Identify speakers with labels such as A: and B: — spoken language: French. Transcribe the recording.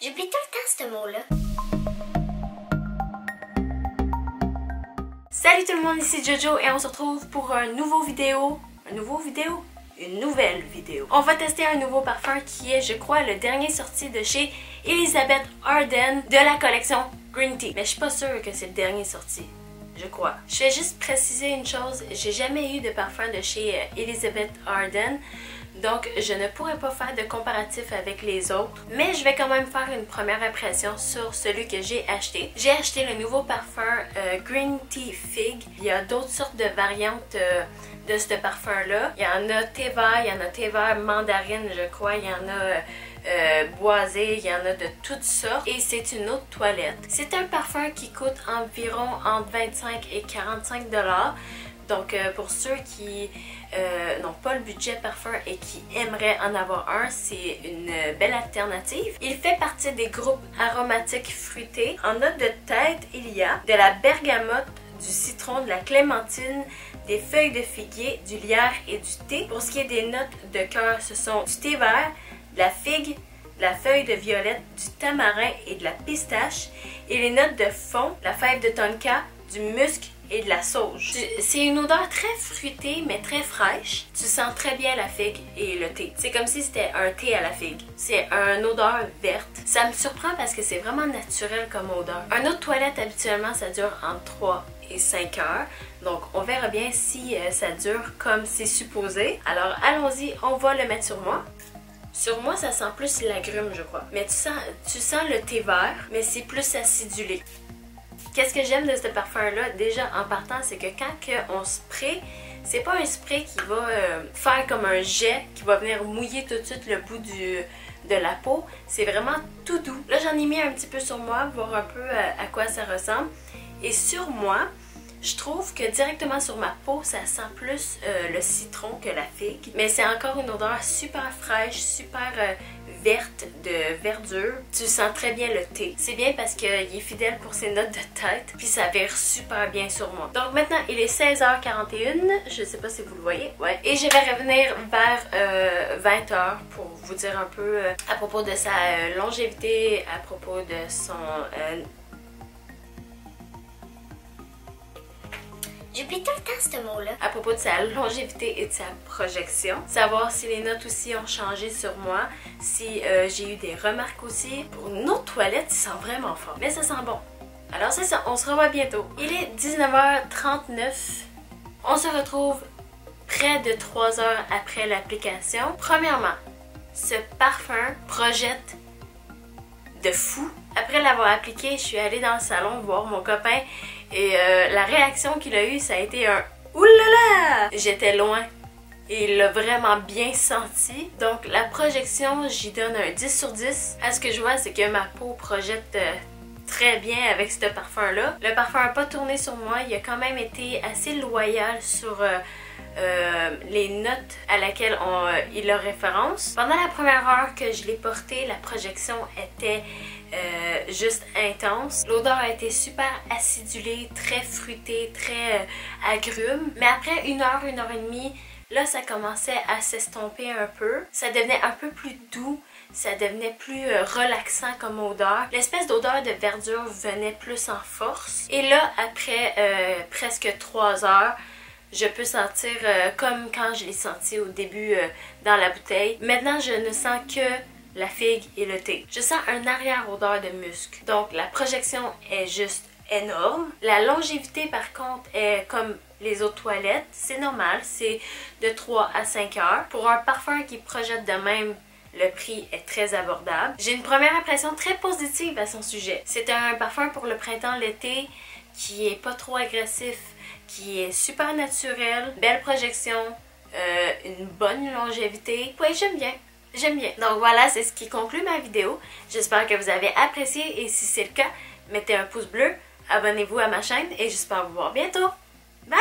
A: J'oublie tout le temps ce mot-là.
B: Salut tout le monde, ici Jojo et on se retrouve pour un nouveau vidéo. Une nouvelle vidéo. On va tester un nouveau parfum qui est, je crois, le dernier sorti de chez Elizabeth Arden de la collection Green Tea. Mais je suis pas sûre que c'est le dernier sorti. Je crois. Je vais juste préciser une chose, j'ai jamais eu de parfum de chez Elizabeth Arden, donc je ne pourrais pas faire de comparatif avec les autres, mais je vais quand même faire une première impression sur celui que j'ai acheté. J'ai acheté le nouveau parfum Green Tea Fig. Il y a d'autres sortes de variantes de ce parfum-là. Il y en a thé vert, il y en a thé vert mandarine, je crois, il y en a boisé, il y en a de toutes sortes et c'est une eau de toilette. C'est un parfum qui coûte environ entre 25 et 45 $. Donc pour ceux qui n'ont pas le budget parfum et qui aimeraient en avoir un, c'est une belle alternative. Il fait partie des groupes aromatiques fruités. En note de tête, il y a de la bergamote, du citron, de la clémentine, des feuilles de figuier, du lierre et du thé. Pour ce qui est des notes de cœur, ce sont du thé vert, de la figue, de la feuille de violette, du tamarin et de la pistache. Et les notes de fond, la fève de tonka, du musc et de la sauge. C'est une odeur très fruitée mais très fraîche. Tu sens très bien la figue et le thé. C'est comme si c'était un thé à la figue. C'est une odeur verte. Ça me surprend parce que c'est vraiment naturel comme odeur. Un eau de toilette habituellement ça dure entre 3 et 5 heures. Donc on verra bien si ça dure comme c'est supposé. Alors allons-y, on va le mettre sur moi. Sur moi, ça sent plus l'agrume, je crois. Mais tu sens le thé vert, mais c'est plus acidulé. Qu'est-ce que j'aime de ce parfum-là? Déjà, en partant, c'est que quand on spray, c'est pas un spray qui va faire comme un jet, qui va venir mouiller tout de suite le bout de la peau. C'est vraiment tout doux. Là, j'en ai mis un petit peu sur moi, voir un peu à quoi ça ressemble. Et sur moi, je trouve que directement sur ma peau, ça sent plus le citron que la figue. Mais c'est encore une odeur super fraîche, super verte de verdure. Tu sens très bien le thé. C'est bien parce qu'il est fidèle pour ses notes de tête. Puis ça vire super bien sur moi. Donc maintenant, il est 16h41. Je sais pas si vous le voyez. Ouais. Et je vais revenir vers 20h pour vous dire un peu à propos de sa longévité, à propos de son...
A: J'oublie tout le temps ce mot-là.
B: À propos de sa longévité et de sa projection. Savoir si les notes aussi ont changé sur moi. Si j'ai eu des remarques aussi. Pour une autre toilette, il sent vraiment fort. Mais ça sent bon. Alors c'est ça, on se revoit bientôt. Il est 19h39. On se retrouve près de 3 heures après l'application. Premièrement, ce parfum projette de fou. Après l'avoir appliqué, je suis allée dans le salon voir mon copain et la réaction qu'il a eue, ça a été un « oulala ». J'étais loin et il l'a vraiment bien senti. Donc la projection, j'y donne un 10 sur 10. À ce que je vois, c'est que ma peau projette très bien avec ce parfum-là. Le parfum n'a pas tourné sur moi, il a quand même été assez loyal sur... les notes à laquelle il a référence. Pendant la première heure que je l'ai porté, la projection était juste intense. L'odeur a été super acidulée, très fruitée, très agrume. Mais après une heure et demie, là ça commençait à s'estomper un peu. Ça devenait un peu plus doux. Ça devenait plus relaxant comme odeur. L'espèce d'odeur de verdure venait plus en force. Et là, après presque 3 heures, je peux sentir comme quand je l'ai senti au début dans la bouteille. Maintenant, je ne sens que la figue et le thé. Je sens un arrière-odeur de musc. Donc, la projection est juste énorme. La longévité, par contre, est comme les eaux de toilette. C'est normal, c'est de 3 à 5 heures. Pour un parfum qui projette de même, le prix est très abordable. J'ai une première impression très positive à son sujet. C'est un parfum pour le printemps-l'été qui est pas trop agressif, qui est super naturel, belle projection, une bonne longévité. Oui, j'aime bien. J'aime bien. Donc voilà, c'est ce qui conclut ma vidéo. J'espère que vous avez apprécié et si c'est le cas, mettez un pouce bleu, abonnez-vous à ma chaîne et j'espère vous voir bientôt. Bye!